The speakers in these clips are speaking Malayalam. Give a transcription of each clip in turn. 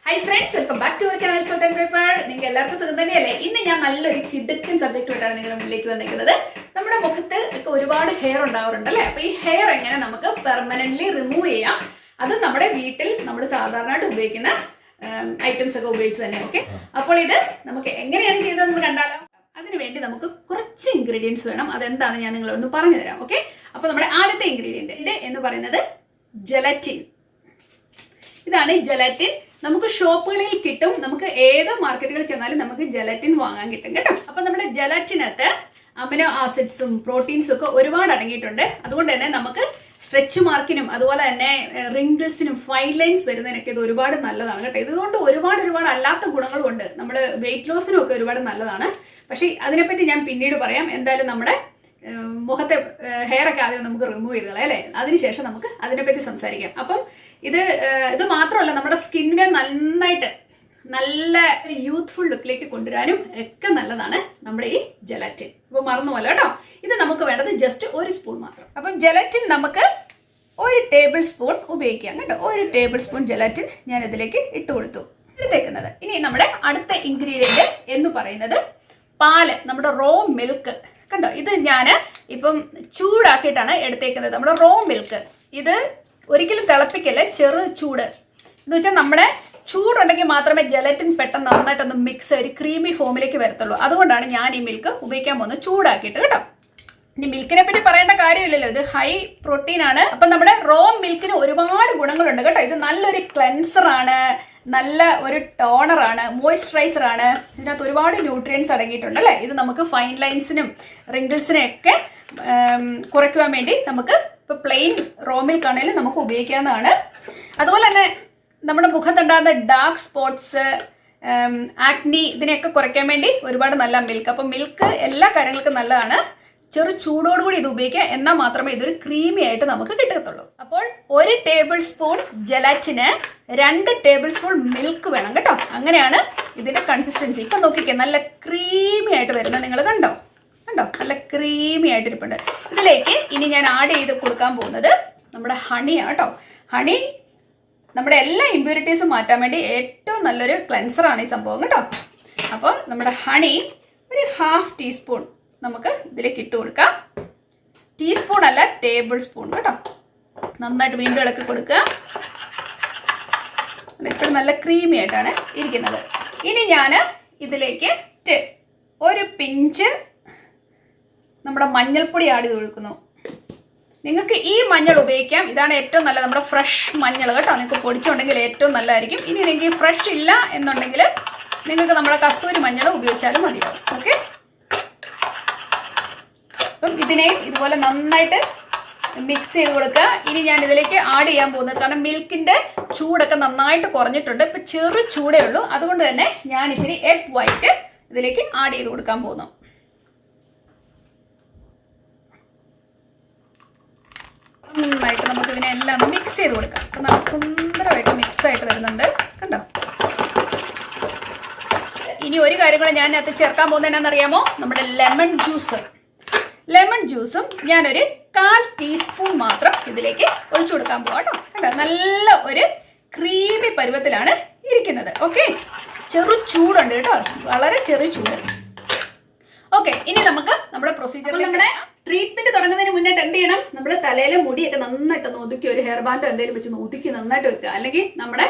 Hi friends, welcome back to our channel Salt and Pepper. നിങ്ങൾക്ക് എല്ലാവർക്കും സുഖം തന്നെയല്ലേ? ഇന്ന് ഞാൻ നല്ലൊരു കിടുക്കൻ സബ്ജക്റ്റ് ആയിട്ടാണ് നിങ്ങളുടെ മുന്നിലേക്ക് വന്നിരിക്കുന്നത്. നമ്മുടെ മുഖത്ത് ഒക്കെ ഒരുപാട് ഹെയർ ഉണ്ടാവാറുണ്ട് അല്ലേ? അപ്പോൾ ഈ ഹെയർ എങ്ങനെ നമുക്ക് പെർമനന്റ്ലി റിമൂവ് ചെയ്യാം? അത് നമ്മുടെ വീട്ടിൽ നമ്മൾ സാധാരണയായിട്ട് ഉപയോഗിക്കുന്ന ഐറ്റംസ് ഒക്കെ ഉപയോഗിച്ച് തന്നെ. ഓക്കെ, അപ്പോൾ ഇത് നമുക്ക് എങ്ങനെയാണ് ചെയ്തതെന്ന് കണ്ടാലോ? അതിനുവേണ്ടി നമുക്ക് കുറച്ച് ഇൻഗ്രീഡിയൻസ് വേണം. അതെന്താണ് ഞാൻ നിങ്ങളൊന്ന് പറഞ്ഞു തരാം. ഓക്കെ, അപ്പോൾ നമ്മുടെ ആദ്യത്തെ ഇൻഗ്രീഡിയന്റ് എന്ന് പറയുന്നത് ജെലറ്റിൻ. ഇതാണ് ജെലറ്റിൻ. നമുക്ക് ഷോപ്പുകളിൽ കിട്ടും. നമുക്ക് ഏത് മാർക്കറ്റുകളിൽ ചെന്നാലും നമുക്ക് ജെലറ്റിൻ വാങ്ങാൻ കിട്ടും കേട്ടോ. അപ്പൊ നമ്മുടെ ജെലറ്റിനകത്ത് അമിനോ ആസിഡ്സും പ്രോട്ടീൻസും ഒക്കെ ഒരുപാട് അടങ്ങിയിട്ടുണ്ട്. അതുകൊണ്ട് തന്നെ നമുക്ക് സ്ട്രെച്ച് മാർക്കിനും അതുപോലെ തന്നെ റിങ്കിൾസിനും ഫൈൻ ലൈൻസ് വരുന്നതിനൊക്കെ ഇത് ഒരുപാട് നല്ലതാണ് കേട്ടോ. ഇതുകൊണ്ട് ഒരുപാട് അല്ലാത്ത ഗുണങ്ങളും ഉണ്ട്. നമ്മൾ വെയിറ്റ് ലോസിനും ഒക്കെ ഒരുപാട് നല്ലതാണ്. പക്ഷെ അതിനെപ്പറ്റി ഞാൻ പിന്നീട് പറയാം. എന്തായാലും നമ്മുടെ മുഖത്തെ ഹെയർ ഒക്കെ ആദ്യം നമുക്ക് റിമൂവ് ചെയ്ത് കളയാം അല്ലേ? അതിനുശേഷം നമുക്ക് അതിനെപ്പറ്റി സംസാരിക്കാം. അപ്പം ഇത് മാത്രമല്ല, നമ്മുടെ സ്കിന്നിനെ നന്നായിട്ട് നല്ല യൂത്ത്ഫുൾ ലുക്കിലേക്ക് കൊണ്ടുവരാനും ഒക്കെ നല്ലതാണ് നമ്മുടെ ഈ ജെലറ്റിൻ. അപ്പൊ മറന്നുപോലെ കേട്ടോ. ഇത് നമുക്ക് വേണ്ടത് ജസ്റ്റ് 1 സ്പൂൺ മാത്രം. അപ്പം ജെലറ്റിൻ നമുക്ക് 1 ടേബിൾ സ്പൂൺ ഉപയോഗിക്കാം കേട്ടോ. 1 ടേബിൾ സ്പൂൺ ജെലറ്റിൻ ഞാൻ ഇതിലേക്ക് ഇട്ട് കൊടുത്തു. എടുത്തേക്കുന്നത് ഇനി നമ്മുടെ അടുത്ത ഇൻഗ്രീഡിയന്റ് എന്ന് പറയുന്നത് പാല്, നമ്മുടെ റോ മിൽക്ക് കണ്ടോ. ഇത് ഞാൻ ഇപ്പം ചൂടാക്കിയിട്ടാണ് എടുത്തേക്കുന്നത്. നമ്മുടെ റോ മിൽക്ക് ഇത് ഒരിക്കലും തിളപ്പിക്കല്ലേ, ചെറു ചൂട് എന്ന് വെച്ചാൽ നമ്മുടെ ചൂടുണ്ടെങ്കിൽ മാത്രമേ ജെലറ്റിൻ പെട്ടെന്ന് നന്നായിട്ടൊന്ന് മിക്സ് ഒരു ക്രീമി ഫോമിലേക്ക് വരത്തുള്ളൂ. അതുകൊണ്ടാണ് ഞാൻ ഈ മിൽക്ക് ഉപയോഗിക്കാൻ പോകുന്നത് ചൂടാക്കിയിട്ട് കേട്ടോ. ഇനി മിൽക്കിനെ പറ്റി പറയേണ്ട കാര്യമില്ലല്ലോ, ഇത് ഹൈ പ്രോട്ടീൻ ആണ്. അപ്പൊ നമ്മുടെ റോ മിൽക്കിന് ഒരുപാട് ഗുണങ്ങളുണ്ട് കേട്ടോ. ഇത് നല്ലൊരു ക്ലെൻസർ ആണ്, നല്ല ഒരു ടോണർ ആണ്, മോയ്സ്ചറൈസർ ആണ്. ഇതിനകത്ത് ഒരുപാട് ന്യൂട്രിയൻസ് അടങ്ങിയിട്ടുണ്ട് അല്ലേ? ഇത് നമുക്ക് ഫൈൻ ലൈൻസിനും റിങ്കിൾസിനും ഒക്കെ കുറയ്ക്കുവാൻ വേണ്ടി നമുക്ക് ഇപ്പൊ പ്ലെയിൻ റോ മിൽക്ക് ആണെങ്കിലും നമുക്ക് ഉപയോഗിക്കാവുന്നതാണ്. അതുപോലെ തന്നെ നമ്മുടെ മുഖത്തുണ്ടാകുന്ന ഡാർക്ക് സ്പോട്ട്സ്, ആക്നി, ഇതിനെയൊക്കെ കുറയ്ക്കാൻ വേണ്ടി ഒരുപാട് നല്ല മിൽക്ക്. അപ്പൊ മിൽക്ക് എല്ലാ കാര്യങ്ങൾക്കും നല്ലതാണ്. ചെറു ചൂടോടുകൂടി ഇത് ഉപയോഗിക്കുക, എന്നാൽ മാത്രമേ ഇതൊരു ക്രീമി ആയിട്ട് നമുക്ക് കിട്ടത്തുള്ളൂ. അപ്പോൾ 1 ടേബിൾ സ്പൂൺ ജെലറ്റിന് 2 ടേബിൾ സ്പൂൺ മിൽക്ക് വേണം കേട്ടോ. അങ്ങനെയാണ് ഇതിന്റെ കൺസിസ്റ്റൻസി. ഇപ്പൊ നോക്കിക്കേ, നല്ല ക്രീമി ആയിട്ട് വരുന്നത് നിങ്ങൾ കണ്ടോ? നല്ല ക്രീമി ആയിട്ട് ഇരിപ്പുണ്ട്. ഇതിലേക്ക് ഇനി ഞാൻ ആഡ് ചെയ്ത് കൊടുക്കാൻ പോകുന്നത് നമ്മുടെ ഹണിയാണ് കേട്ടോ. ഹണി നമ്മുടെ എല്ലാ ഇമ്പ്യൂരിറ്റീസും മാറ്റാൻ വേണ്ടി ഏറ്റവും നല്ലൊരു ക്ലെൻസറാണ് ഈ സംഭവം കേട്ടോ. അപ്പോൾ നമ്മുടെ ഹണി ഒരു 1/2 ടീസ്പൂൺ നമുക്ക് ഇതിലേക്ക് ഇട്ട് കൊടുക്കാം. ടീസ്പൂൺ അല്ല, ടേബിൾ സ്പൂൺ കേട്ടോ. നന്നായിട്ട് വീണ്ടും ഇളക്കി കൊടുക്കുക. ഇപ്പോഴും നല്ല ക്രീമി ആയിട്ടാണ് ഇരിക്കുന്നത്. ഇനി ഞാൻ ഇതിലേക്ക് ഒരു പിഞ്ച് നമ്മുടെ മഞ്ഞൾപ്പൊടി ആഡ് ചെയ്ത് കൊടുക്കുന്നു. നിങ്ങൾക്ക് ഈ മഞ്ഞൾ ഉപയോഗിക്കാം. ഇതാണ് ഏറ്റവും നല്ലത്, നമ്മുടെ ഫ്രഷ് മഞ്ഞൾ കേട്ടോ. നിങ്ങൾക്ക് പൊടിച്ചുണ്ടെങ്കിൽ ഏറ്റവും നല്ലതായിരിക്കും. ഇനി നിങ്ങൾക്ക് ഫ്രഷ് ഇല്ല എന്നുണ്ടെങ്കിൽ നിങ്ങൾക്ക് നമ്മുടെ കസ്തൂരി മഞ്ഞൾ ഉപയോഗിച്ചാലും മതിയാവും. ഓക്കെ, അപ്പം ഇതിനെയും ഇതുപോലെ നന്നായിട്ട് മിക്സ് ചെയ്ത് കൊടുക്കുക. ഇനി ഞാൻ ഇതിലേക്ക് ആഡ് ചെയ്യാൻ പോകുന്നത്, കാരണം മിൽക്കിന്റെ ചൂടൊക്കെ നന്നായിട്ട് കുറഞ്ഞിട്ടുണ്ട്, ഇപ്പൊ ചെറു ചൂടേ ഉള്ളൂ. അതുകൊണ്ട് തന്നെ ഞാൻ ഇച്ചിരി എഗ് വൈറ്റ് ഇതിലേക്ക് ആഡ് ചെയ്ത് കൊടുക്കാൻ പോകുന്നു. നന്നായിട്ട് നമുക്ക് ഇതിനെ എല്ലാം മിക്സ് ചെയ്ത് കൊടുക്കാം. അപ്പൊ നല്ല സുന്ദരമായിട്ട് മിക്സ് ആയിട്ട് വരുന്നുണ്ട് കണ്ടോ. ഇനി ഒരു കാര്യം കൂടെ ഞാൻ അത് ചേർക്കാൻ പോകുന്നത് എന്നാണെന്നറിയാമോ? നമ്മുടെ ലെമൺ ജ്യൂസും ഞാനൊരു 1/4 ടീസ്പൂൺ മാത്രം ഇതിലേക്ക് ഒഴിച്ചു കൊടുക്കാൻ പോവാം കേട്ടോ. കണ്ടോ, നല്ല ഒരു ക്രീമി പരുവത്തിലാണ് ഇരിക്കുന്നത്. ഓക്കെ, ചെറു ചൂടുണ്ട് കേട്ടോ, വളരെ ചെറു ചൂട്. ഓക്കെ, ഇനി നമുക്ക് നമ്മുടെ പ്രൊസീജിയർ, നമ്മുടെ ട്രീറ്റ്മെന്റ് തുടങ്ങുന്നതിന് മുന്നായിട്ട് എന്ത് ചെയ്യണം? നമ്മുടെ തലയിലെ മുടിയൊക്കെ നന്നായിട്ട് ഒതുക്കി, ഒരു ഹെയർ ബാൻഡോ എന്തെങ്കിലും വെച്ച് ഒതുക്കി നന്നായിട്ട് വെക്കുക. അല്ലെങ്കിൽ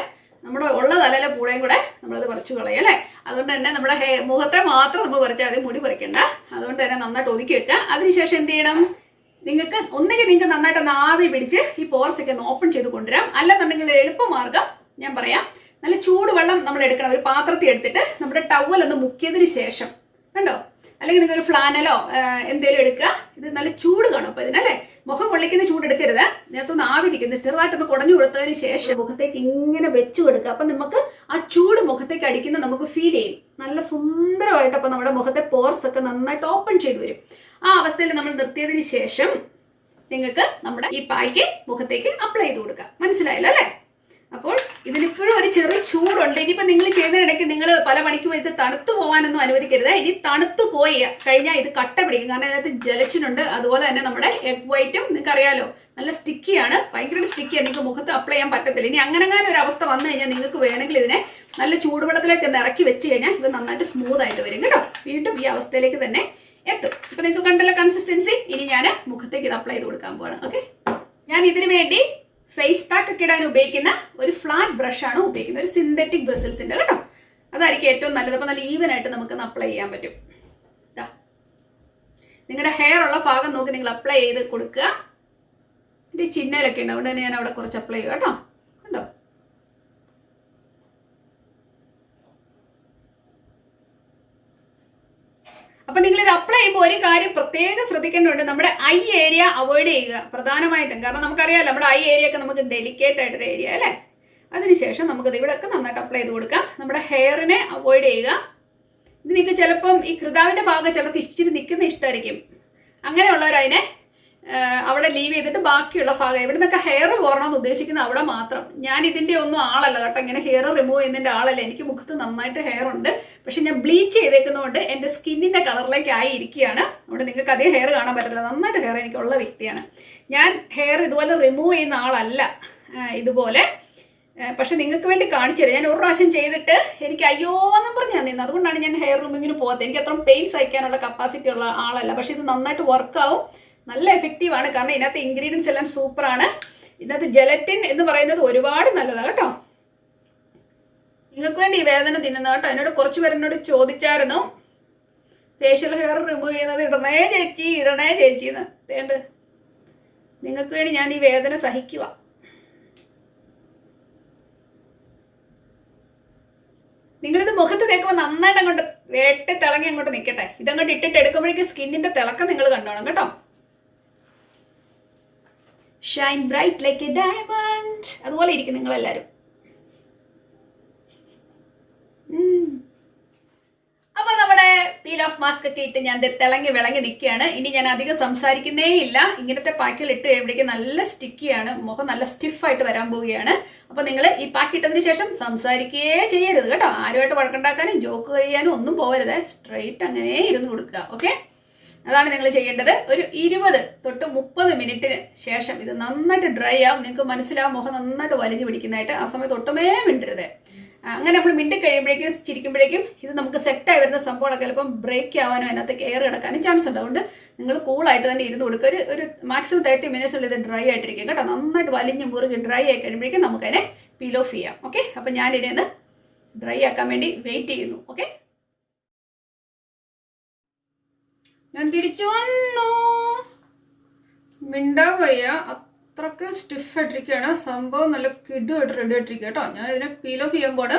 നമ്മുടെ ഉള്ള തലയിലെ പൂടയും കൂടെ നമ്മളത് പറിച്ചു കളയും അല്ലേ? അതുകൊണ്ട് തന്നെ നമ്മുടെ മുഖത്തെ മാത്രം നമ്മൾ പറിച്ചാൽ മതി, മുടി പറിക്കണ്ട. അതുകൊണ്ട് തന്നെ നന്നായിട്ട് ഒതുക്കി വെക്കുക. അതിനുശേഷം എന്ത് ചെയ്യണം? നിങ്ങൾക്ക് നന്നായിട്ട് ആവി പിടിച്ച് ഈ പോർസ് ഒക്കെ ഒന്ന് ഓപ്പൺ ചെയ്ത് കൊണ്ടുവരാം. അല്ലെന്നുണ്ടെങ്കിൽ എളുപ്പമാർഗം ഞാൻ പറയാം. നല്ല ചൂടുവെള്ളം നമ്മൾ എടുക്കണം. ഒരു പാത്രത്തിൽ എടുത്തിട്ട് നമ്മുടെ ടവൽ ഒന്ന് മുക്കിയതിന് ശേഷം കണ്ടോ, അല്ലെങ്കിൽ നിങ്ങൾ ഒരു ഫ്ലാനലോ എന്തേലും എടുക്കുക. ഇത് നല്ല ചൂട് കാണും. അപ്പൊ ഇതിനല്ലേ മുഖം പൊള്ളിക്കുന്ന ചൂട് എടുക്കരുത്. ഇതിനകത്തൊന്ന് ആവി നിൽക്കുന്നത് ചെറുതായിട്ടൊന്ന് കുടഞ്ഞു കൊടുത്തതിന് ശേഷം മുഖത്തേക്ക് ഇങ്ങനെ വെച്ചു കൊടുക്കുക. അപ്പൊ നമുക്ക് ആ ചൂട് മുഖത്തേക്ക് അടിക്കുന്ന നമുക്ക് ഫീൽ ചെയ്യും. നല്ല സുന്ദരമായിട്ട് അപ്പൊ നമ്മുടെ മുഖത്തെ പോർസ് ഒക്കെ നന്നായിട്ട് ഓപ്പൺ ചെയ്തു വരും. ആ അവസ്ഥയിൽ നമ്മൾ നിർത്തിയതിന് ശേഷം നിങ്ങൾക്ക് നമ്മുടെ ഈ പായ്ക്ക് മുഖത്തേക്ക് അപ്ലൈ ചെയ്ത് കൊടുക്കാം. മനസ്സിലായല്ലോ അല്ലേ? അപ്പോൾ ഇതിനിപ്പോഴും ഒരു ചെറിയ ചൂടുണ്ട്. ഇനിയിപ്പോൾ നിങ്ങൾ ചെയ്യുന്നതിനിടയ്ക്ക് നിങ്ങൾ പല മണിക്കും ഇത് തണുത്തു പോകാനൊന്നും അനുവദിക്കരുത്. ഇനി തണുത്തു പോയി കഴിഞ്ഞാൽ ഇത് കട്ട പിടിക്കും. കാരണം അതിനകത്ത് ജലറ്റിനുണ്ട്. അതുപോലെ തന്നെ നമ്മുടെ എഗ് വൈറ്റും നിങ്ങൾക്ക് അറിയാലോ നല്ല സ്റ്റിക്കിയാണ്, ഭയങ്കര സ്റ്റിക്കിയാണ്, നിങ്ങൾക്ക് മുഖത്ത് അപ്ലൈ ചെയ്യാൻ പറ്റത്തില്ല. ഇനി അങ്ങനെ ഒരു അവസ്ഥ വന്നു കഴിഞ്ഞാൽ നിങ്ങൾക്ക് വേണമെങ്കിൽ ഇതിനെ നല്ല ചൂടുവെള്ളത്തിലേക്ക് ഇറക്കി വെച്ച് കഴിഞ്ഞാൽ ഇത് നന്നായിട്ട് സ്മൂത്ത് ആയിട്ട് വരും കേട്ടോ. വീണ്ടും ഈ അവസ്ഥയിലേക്ക് തന്നെ എത്തും. ഇപ്പൊ നിങ്ങൾക്ക് കണ്ടല്ലോ കൺസിസ്റ്റൻസി. ഇനി ഞാൻ മുഖത്തേക്ക് ഇത് അപ്ലൈ ചെയ്ത് കൊടുക്കാൻ പോവാണ്. ഓക്കെ, ഞാൻ ഇതിനു വേണ്ടി ഫേസ് പാക്ക് ഒക്കെ ഇടാൻ ഉപയോഗിക്കുന്ന ഒരു ഫ്ലാറ്റ് ബ്രഷ് ആണ് ഉപയോഗിക്കുന്നത്, ഒരു സിന്തറ്റിക് ബ്രിസിൽസിന്റെ കേട്ടോ. അതായിരിക്കും ഏറ്റവും നല്ലത്. അപ്പൊ നല്ല ഈവൻ ആയിട്ട് നമുക്ക് അപ്ലൈ ചെയ്യാൻ പറ്റും. നിങ്ങളുടെ ഹെയർ ഉള്ള ഭാഗം നോക്കി നിങ്ങൾ അപ്ലൈ ചെയ്ത് കൊടുക്കുക. എന്റെ ചിന്നയിലൊക്കെ ഉണ്ട്, അതുകൊണ്ട് തന്നെ ഞാൻ അവിടെ കുറച്ച് അപ്ലൈ ചെയ്യുക കേട്ടോ. കണ്ടോ? അപ്പൊ നിങ്ങൾ ഇത് അപ്ലൈ ചെയ്യുമ്പോൾ ഒരു കാര്യം പ്രത്യേകം ശ്രദ്ധിക്കേണ്ടതുണ്ട്. നമ്മുടെ ഐ ഏരിയ അവോയ്ഡ് ചെയ്യുക പ്രധാനമായിട്ടും. കാരണം നമുക്കറിയാമല്ലോ നമ്മുടെ ഐ ഏരിയ ഒക്കെ നമുക്ക് ഡെലിക്കേറ്റ് ആയിട്ടൊരു ഏരിയ അല്ലേ. അതിനുശേഷം നമുക്കത് ഇവിടെയൊക്കെ നന്നായിട്ട് അപ്ലൈ ചെയ്ത് കൊടുക്കാം. നമ്മുടെ ഹെയറിനെ അവോയ്ഡ് ചെയ്യുക. ഇത് നിങ്ങൾക്ക് ചിലപ്പം ഈ കൃതാവിന്റെ ഭാഗം ചിലർക്ക് ഇച്ചിരി നിൽക്കുന്ന ഇഷ്ടമായിരിക്കും. അങ്ങനെയുള്ളവരതിനെ അവിടെ ലീവ് ചെയ്തിട്ട് ബാക്കിയുള്ള ഭാഗം എവിടെ നിന്നൊക്കെ ഹെയർ പോരണമെന്ന് ഉദ്ദേശിക്കുന്ന അവിടെ മാത്രം. ഞാൻ ഇതിന്റെ ഒന്നും ആളല്ല കേട്ടോ, ഇങ്ങനെ ഹെയർ റിമൂവ് ചെയ്യുന്നതിന്റെ ആളല്ല. എനിക്ക് മുഖത്ത് നന്നായിട്ട് ഹെയർ ഉണ്ട്, പക്ഷെ ഞാൻ ബ്ലീച്ച് ചെയ്തേക്കുന്നതുകൊണ്ട് എന്റെ സ്കിന്നിന്റെ കളറിലേക്ക് ആയിരിക്കുകയാണ്. അതുകൊണ്ട് നിങ്ങൾക്ക് അധികം ഹെയർ കാണാൻ പറ്റത്തില്ല. നന്നായിട്ട് ഹെയർ എനിക്കുള്ള വ്യക്തിയാണ് ഞാൻ. ഹെയർ ഇതുപോലെ റിമൂവ് ചെയ്യുന്ന ആളല്ല ഇതുപോലെ. പക്ഷെ നിങ്ങൾക്ക് വേണ്ടി കാണിച്ചു തരാം. ഞാൻ ഒരു പ്രാവശ്യം ചെയ്തിട്ട് എനിക്ക് അയ്യോ എന്നും പറഞ്ഞാൽ നിന്ന്, അതുകൊണ്ടാണ് ഞാൻ ഹെയർ റിമൂവിങ്ങിന് പോകാത്തത്. എനിക്ക് അത്രയും പെയിൻ സഹിക്കാനുള്ള കപ്പാസിറ്റി ഉള്ള ആളല്ല. പക്ഷെ ഇത് നന്നായിട്ട് വർക്കാവും, നല്ല എഫക്റ്റീവ് ആണ്. കാരണം ഇതിനകത്ത് ഇൻഗ്രീഡിയൻസ് എല്ലാം സൂപ്പറാണ്. ഇതിനകത്ത് ജലറ്റിൻ എന്ന് പറയുന്നത് ഒരുപാട് നല്ലതാണ് കേട്ടോ. നിങ്ങൾക്ക് വേണ്ടി ഈ വേദന തിന്നുന്ന കേട്ടോ. എന്നോട് കുറച്ച് പേര് എന്നോട് ചോദിച്ചായിരുന്നു ഫേഷ്യൽ ഹെയർ റിമൂവ് ചെയ്യുന്നത് ഇടണേ ചേച്ചി എന്ന്. വേണ്ട, നിങ്ങൾക്ക് വേണ്ടി ഞാൻ ഈ വേദന സഹിക്കുക. നിങ്ങളിത് മുഖത്ത് തേക്കുമ്പോൾ നന്നായിട്ട് അങ്ങോട്ട് വേട്ടി തിളങ്ങി അങ്ങോട്ട് നിൽക്കട്ടെ. ഇതങ്ങോട്ട് ഇട്ടിട്ട് എടുക്കുമ്പോഴേക്കും സ്കിന്നിന്റെ തിളക്കം നിങ്ങൾ കണ്ടോണം കേട്ടോ. Shine bright like A diamond. അതുപോലെ ഇരിക്കും നിങ്ങളെല്ലാവരും. അപ്പൊ നമ്മുടെ പീൽ ഓഫ് മാസ്ക് ഒക്കെ ഇട്ട് ഞാൻ തിളങ്ങി വിളങ്ങി നിൽക്കുകയാണ്. ഇനി ഞാൻ അധികം സംസാരിക്കുന്നേ ഇല്ല. ഇങ്ങനത്തെ പാക്കുകൾ ഇട്ട് കഴിയുമ്പോഴേക്കും നല്ല സ്റ്റിക്കിയാണ്, മുഖം നല്ല സ്റ്റിഫായിട്ട് വരാൻ പോവുകയാണ്. അപ്പൊ നിങ്ങൾ ഈ പാക്ക് ഇട്ടതിന് ശേഷം സംസാരിക്കുകയേ ചെയ്യരുത് കേട്ടോ. ആരുമായിട്ട് വഴക്കുണ്ടാക്കാനും ജോക്ക് കഴിയാനും ഒന്നും പോകരുത്. സ്ട്രെയിറ്റ് അങ്ങനെ ഇരുന്ന് കൊടുക്കുക. ഓക്കെ, അതാണ് നിങ്ങൾ ചെയ്യേണ്ടത്. ഒരു 20 തൊട്ട് 30 മിനിറ്റിന് ശേഷം ഇത് നന്നായിട്ട് ഡ്രൈ ആവും. നിങ്ങൾക്ക് മനസ്സിലാവും മുഖം നന്നായിട്ട് വലിഞ്ഞു പിടിക്കുന്നതായിട്ട്. ആ സമയത്ത് ഒട്ടുമേ മിണ്ടരുത്. അങ്ങനെ നമ്മൾ മിണ്ടി കഴിയുമ്പോഴേക്കും ചിരിക്കുമ്പോഴേക്കും ഇത് നമുക്ക് സെറ്റായി വരുന്ന സംഭവങ്ങളൊക്കെ ചിലപ്പം ബ്രേക്ക് ആവാനോ അതിനകത്ത് കെയർ കിടക്കാനും ചാൻസ് ഉണ്ട്. അതുകൊണ്ട് നിങ്ങൾ കൂളായിട്ട് തന്നെ ഇരുന്ന് കൊടുക്കുക. ഒരു മാക്സിമം 30 മിനിറ്റ്സിൽ ഇത് ഡ്രൈ ആയിട്ടിരിക്കും കേട്ടോ. നന്നായിട്ട് വലിഞ്ഞ് മുറുകി ഡ്രൈ ആയി കഴിയുമ്പോഴേക്കും നമുക്കതിനെ പീൽ ഓഫ് ചെയ്യാം. ഓക്കെ, അപ്പം ഞാൻ ഇതിനെ ഡ്രൈ ആക്കാൻ വേണ്ടി വെയിറ്റ് ചെയ്യുന്നു. ഓക്കെ, ഞാൻ തിരിച്ചു വന്നു. മിണ്ടാൻ വയ്യ, അത്രയ്ക്ക് സ്റ്റിഫ് ആയിട്ടിരിക്കുകയാണ് സംഭവം. നല്ല കിടുമായിട്ട് റെഡി ആയിട്ടിരിക്കുക കേട്ടോ. ഞാൻ ഇതിനെ പീൽ ഓഫ് ചെയ്യുമ്പോൾ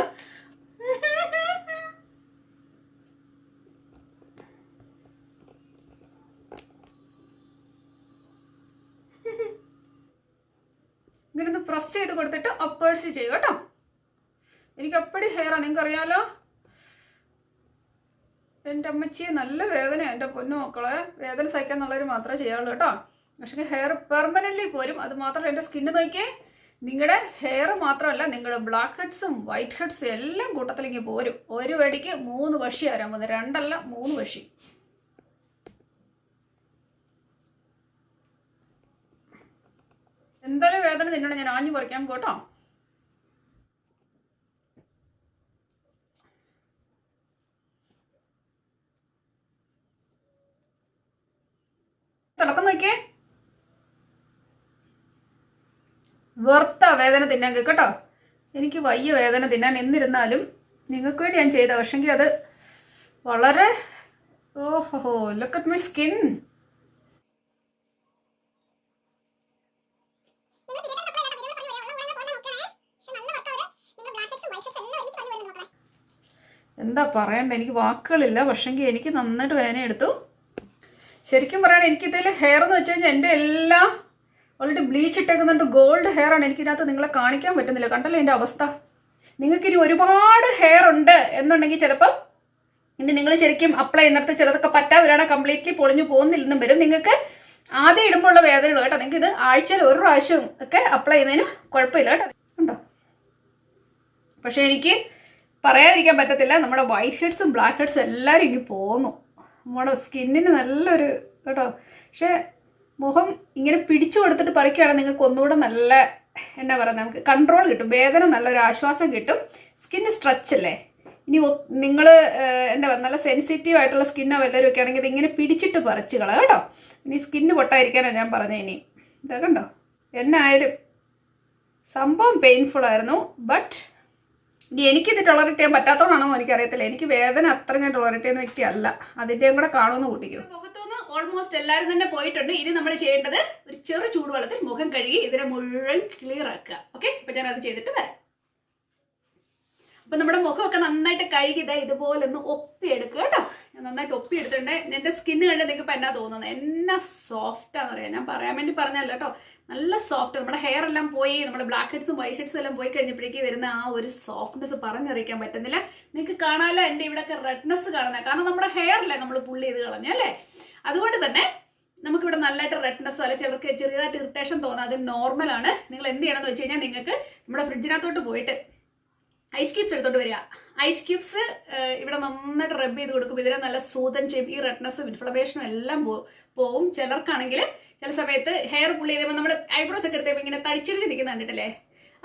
ഇങ്ങനെ ഒന്ന് പ്രസ് ചെയ്ത് കൊടുത്തിട്ട് അപ്പേഴ്സ് ചെയ്യും കേട്ടോ. എനിക്ക് അപ്പടി ഹെയറാണ്, നിങ്ങൾക്ക് അറിയാലോ. എൻ്റെ അമ്മച്ചിയെ നല്ല വേദനയാണ് എൻ്റെ പൊന്നു മക്കളെ. വേദന സഹിക്കാന്നുള്ളവർ മാത്രമേ ചെയ്യാവുള്ളൂ കേട്ടോ. പക്ഷേ ഹെയർ പെർമനൻ്റ്ലി പോരും. അത് മാത്രമല്ല എൻ്റെ സ്കിന്ന് നോക്കിയേ, നിങ്ങളുടെ ഹെയർ മാത്രമല്ല നിങ്ങളുടെ ബ്ലാക്ക് ഹെഡ്സും വൈറ്റ് ഹെഡ്സും എല്ലാം കൂട്ടത്തിലേക്ക് പോരും. ഒരു വെടിക്ക് 3 വശി വരാൻ പോകുന്നത്, 2 അല്ല 3 വശി. എന്തായാലും വേദന നിന്നോട് ഞാൻ ആഞ്ഞു പറിക്കാൻ കേട്ടോ. തിളക്കം നോക്കിയേ, വെറുത്ത വേദന തിന്നാൻ കേട്ടോ. എനിക്ക് വയ്യ വേദന തിന്നാൻ. എന്നിരുന്നാലും നിങ്ങൾക്ക് വേണ്ടി ഞാൻ ചെയ്ത, പക്ഷെങ്കിൽ അത് വളരെ ഓഹോ ലുക്ക് അറ്റ് മൈ സ്കിൻ. എന്താ പറയണ്ട, എനിക്ക് വാക്കുകളില്ല. പക്ഷെങ്കിൽ എനിക്ക് നന്നായിട്ട് വേദന എടുത്തു. ശരിക്കും പറയണ എനിക്കിതിൽ ഹെയർ എന്ന് വെച്ച് കഴിഞ്ഞാൽ എൻ്റെ എല്ലാം ഓൾറെഡി ബ്ലീച്ച് ഇട്ടേക്കുന്നുണ്ട്. ഗോൾഡ് ഹെയർ ആണ്. എനിക്കിതിനകത്ത് നിങ്ങളെ കാണിക്കാൻ പറ്റുന്നില്ല. കണ്ടല്ലോ എൻ്റെ അവസ്ഥ. നിങ്ങൾക്കിനി ഒരുപാട് ഹെയർ ഉണ്ട് എന്നുണ്ടെങ്കിൽ ചിലപ്പം ഇനി നിങ്ങൾ ശരിക്കും അപ്ലൈ ചെയ്യുന്നിടത്ത് ചിലതൊക്കെ പറ്റാതെ കംപ്ലീറ്റ്ലി പൊളിഞ്ഞു പോകുന്നില്ലെന്നും വരും. നിങ്ങൾക്ക് ആദ്യം ഇടുമ്പോൾ ഉള്ള വേദനയുള്ളൂ കേട്ടോ. നിങ്ങൾക്ക് ഇത് ആഴ്ചയിൽ 1 പ്രാവശ്യം ഒക്കെ അപ്ലൈ ചെയ്യുന്നതിന് കുഴപ്പമില്ല കേട്ടോ. ഉണ്ടോ, പക്ഷേ എനിക്ക് പറയാതിരിക്കാൻ പറ്റത്തില്ല, നമ്മുടെ വൈറ്റ് ഹെഡ്സും ബ്ലാക്ക് ഹെഡ്സും എല്ലാവരും ഇങ്ങനെ പോന്നു. നമ്മുടെ സ്കിന്നിന് നല്ലൊരു കേട്ടോ. പക്ഷേ മുഖം ഇങ്ങനെ പിടിച്ചു കൊടുത്തിട്ട് പറിക്കുകയാണെങ്കിൽ നിങ്ങൾക്ക് ഒന്നുകൂടെ നല്ല എന്നാ പറയുക, നമുക്ക് കൺട്രോൾ കിട്ടും, വേദന നല്ലൊരു ആശ്വാസം കിട്ടും. സ്കിന്ന് സ്ട്രെച്ച് അല്ലേ. ഇനി നിങ്ങൾ എന്താ പറയുക, നല്ല സെൻസിറ്റീവ് ആയിട്ടുള്ള സ്കിന്നോ വല്ലവരും ഒക്കെ ആണെങ്കിൽ ഇതിങ്ങനെ പിടിച്ചിട്ട് പറിച്ച് കളയാം കേട്ടോ. ഇനി സ്കിന്ന് പൊട്ടായിരിക്കാനാണ് ഞാൻ പറഞ്ഞത്. ഇനി ഇതാ കണ്ടോ, എന്നായാലും സംഭവം പെയിൻഫുൾ ആയിരുന്നു. ബട്ട് ഇനി എനിക്കിത് ടോളറേറ്റ് ചെയ്യാൻ പറ്റാത്തതുകൊണ്ടാണോ എനിക്കറിയത്തില്ല. എനിക്ക് വേദന അത്ര ഞാൻ ടോളറേറ്റ് ചെയ്യുന്ന വ്യക്തിയല്ല. അതിൻ്റെയും കൂടെ കാണുമെന്ന് കൂട്ടിക്കും. മുഖത്തുനിന്ന് ഓൾമോസ്റ്റ് എല്ലാവരും തന്നെ പോയിട്ടുണ്ട്. ഇനി നമ്മൾ ചെയ്യേണ്ടത് ഒരു ചെറു ചൂടുവെള്ളത്തിൽ മുഖം കഴുകി ഇതിനെ മുഴുവൻ ക്ലിയർ ആക്കുക. ഓക്കെ, അപ്പം ഞാൻ അത് ചെയ്തിട്ട് വരാം. അപ്പം നമ്മുടെ മുഖമൊക്കെ നന്നായിട്ട് കഴുകിയത് ഇതുപോലെ ഒന്ന് ഒപ്പിയെടുക്കുക കേട്ടോ. ഞാൻ നന്നായിട്ട് ഒപ്പിയെടുത്തിട്ടുണ്ട്. എൻ്റെ സ്കിന്ന് കണ്ട് നിങ്ങൾക്ക് ഇപ്പം എന്നാ തോന്നുന്നത്, എന്നാ സോഫ്റ്റാന്ന് അറിയാം. ഞാൻ പറയാൻ വേണ്ടി പറഞ്ഞല്ല കേട്ടോ, നല്ല സോഫ്റ്റ്. നമ്മുടെ ഹെയർ എല്ലാം പോയി, നമ്മുടെ ബ്ലാക്ക് ഹെഡ്സും വൈറ്റ് ഹെഡ്സും എല്ലാം പോയി കഴിഞ്ഞപ്പോഴേക്ക് വരുന്ന ആ ഒരു സോഫ്റ്റ്നെസ് പറഞ്ഞറിയിക്കാൻ പറ്റുന്നില്ല. നിങ്ങൾക്ക് കാണാമല്ലോ എൻ്റെ ഇവിടെയൊക്കെ റെഡ്നെസ് കാണുന്നത്, കാരണം നമ്മുടെ ഹെയറിലെ നമ്മൾ പുള്ളി ചെയ്ത് കളഞ്ഞല്ലേ. അതുകൊണ്ട് തന്നെ നമുക്കിവിടെ നല്ലതായിട്ട് റെഡ്നെസ്സോ അല്ലെങ്കിൽ ചിലർക്ക് ചെറിയതായിട്ട് ഇറിറ്റേഷൻ തോന്നാം, അത് നോർമലാണ്. നിങ്ങൾ എന്ത് ചെയ്യണമെന്ന് വെച്ച് കഴിഞ്ഞാൽ നിങ്ങൾക്ക് നമ്മുടെ ഫ്രിഡ്ജിനകത്തോട്ട് പോയിട്ട് ഐസ് ക്യൂബ്സ് എടുത്തോട്ട് വരിക. ഐസ് ക്യൂബ്സ് ഇവിടെ നന്നായിട്ട് റബ്ബ് ചെയ്ത് കൊടുക്കും. ഇതിനെ നല്ല സൂതൻ ചെയ്യും. ഈ റെഡ്നെസ്സും ഇൻഫ്ലമേഷനും എല്ലാം പോവും. ചിലർക്കാണെങ്കിൽ ചില സമയത്ത് ഹെയർ പുള്ളി ചെയ്തപ്പോൾ നമ്മൾ ഐബ്രോസ് ഒക്കെ എടുത്തപ്പോൾ ഇങ്ങനെ തടിച്ചിടിച്ച് നിൽക്കുന്ന കണ്ടിട്ടല്ലേ,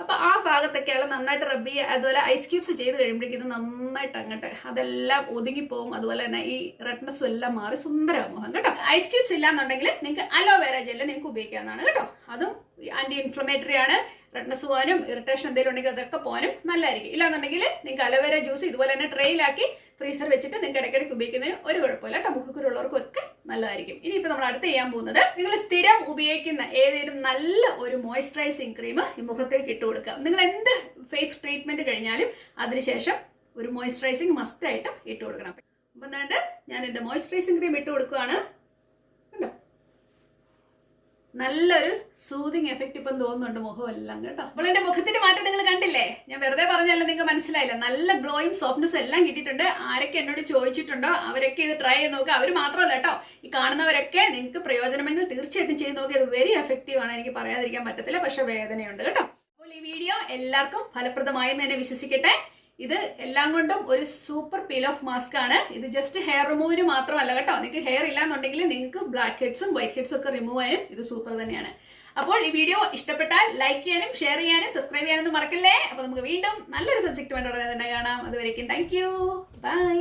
അപ്പോൾ ആ ഭാഗത്തൊക്കെയാണ് നന്നായിട്ട് റബ്ബ് ചെയ്യുക. അതുപോലെ ഐസ് ക്യൂബ്സ് ചെയ്ത് കഴിയുമ്പോഴേക്കും ഇത് നന്നായിട്ട് അങ്ങോട്ട് അതെല്ലാം ഒതുങ്ങിപ്പോവും. അതുപോലെ തന്നെ ഈ റെഡ്നെസ്സും എല്ലാം മാറി സുന്ദരമാകും കേട്ടോ. ഐസ് ക്യൂബ്സ് ഇല്ലാന്നുണ്ടെങ്കിൽ നിങ്ങൾക്ക് അലോവേര ജെല്ല് നിങ്ങൾക്ക് ഉപയോഗിക്കാവുന്നതാണ് കേട്ടോ. അതും ആൻറ്റി ഇൻഫ്ലമേറ്ററി ആണ്. റെഡ്നെസ് പോകാനും ഇറിറ്റേഷൻ എന്തെങ്കിലും ഉണ്ടെങ്കിൽ അതൊക്കെ പോകാനും നല്ലതായിരിക്കും. ഇല്ലാന്നുണ്ടെങ്കിൽ നിങ്ങൾക്ക് അലോവേര ജ്യൂസ് ഇതുപോലെ തന്നെ ട്രെയിലാക്കി ഫ്രീസർ വെച്ചിട്ട് നിങ്ങൾക്ക് ഇടയ്ക്കിടയ്ക്ക് ഉപയോഗിക്കുന്നതിന് ഒരു കുഴപ്പമില്ല കേട്ടോ. മുഖക്കുരുള്ളവർക്കും ഒക്കെ നല്ലതായിരിക്കും. ഇനിയിപ്പോൾ നമ്മൾ അടുത്ത് ചെയ്യാൻ പോകുന്നത്, നിങ്ങൾ സ്ഥിരം ഉപയോഗിക്കുന്ന ഏതെങ്കിലും നല്ല ഒരു മോയ്സ്ചറൈസിങ് ക്രീം ഈ മുഖത്തേക്ക് ഇട്ട് കൊടുക്കുക. നിങ്ങൾ എന്ത് ഫേസ് ട്രീറ്റ്മെന്റ് കഴിഞ്ഞാലും അതിനുശേഷം ഒരു മോയ്സ്ചറൈസിങ് മസ്റ്റായിട്ട് ഇട്ട് കൊടുക്കണം. അപ്പം എന്താണ്ട് ഞാൻ എൻ്റെ മോയ്സ്ചറൈസിങ് ക്രീം ഇട്ട് കൊടുക്കുകയാണ്. കണ്ടോ, നല്ലൊരു സൂതിങ് എഫക്റ്റ് ഇപ്പം തോന്നുന്നുണ്ട് മുഖമെല്ലാം കേട്ടോ. അപ്പോൾ എൻ്റെ മുഖത്തിന്റെ മാറ്റം നിങ്ങൾ കണ്ടില്ലേ, ഞാൻ വെറുതെ പറഞ്ഞല്ല, നിങ്ങൾക്ക് മനസ്സിലായില്ല. നല്ല ഗ്ലോയും സോഫ്റ്റ്നെസ് എല്ലാം കിട്ടിയിട്ടുണ്ട്. ആരൊക്കെ എന്നോട് ചോദിച്ചിട്ടുണ്ടോ അവരൊക്കെ ഇത് ട്രൈ ചെയ്ത് നോക്കുക. അവർ മാത്രമല്ല കേട്ടോ, ഈ കാണുന്നവരൊക്കെ നിങ്ങൾക്ക് പ്രയോജനമെങ്കിൽ തീർച്ചയായിട്ടും ചെയ്ത് നോക്കുക. ഇത് വെരി എഫക്റ്റീവ് ആണ്, എനിക്ക് പറയാതിരിക്കാൻ പറ്റത്തില്ല. പക്ഷെ വേദനയുണ്ട് കേട്ടോ. അപ്പോൾ ഈ വീഡിയോ എല്ലാവർക്കും ഫലപ്രദമായെന്ന് തന്നെ വിശ്വസിക്കട്ടെ. ഇത് എല്ലാം കൊണ്ടും ഒരു സൂപ്പർ പീൽ ഓഫ് മാസ്ക് ആണ്. ഇത് ജസ്റ്റ് ഹെയർ റിമൂവിന് മാത്രമല്ല കേട്ടോ. നിങ്ങൾക്ക് ഹെയർ ഇല്ലാന്നുണ്ടെങ്കിൽ നിങ്ങൾക്ക് ബ്ലാക്ക് ഹെഡ്സും വൈറ്റ് ഹെഡ്സും ഒക്കെ റിമൂവ് ചെയ്യാനും ഇത് സൂപ്പർ തന്നെയാണ്. അപ്പോൾ ഈ വീഡിയോ ഇഷ്ടപ്പെട്ടാൽ ലൈക്ക് ചെയ്യാനും ഷെയർ ചെയ്യാനും സബ്സ്ക്രൈബ് ചെയ്യാനൊന്നും മറക്കല്ലേ. അപ്പോൾ നമുക്ക് വീണ്ടും നല്ലൊരു സബ്ജക്റ്റ് വേണ്ട തന്നെ കാണാം. അതുവരേക്കും താങ്ക് യു, ബൈ.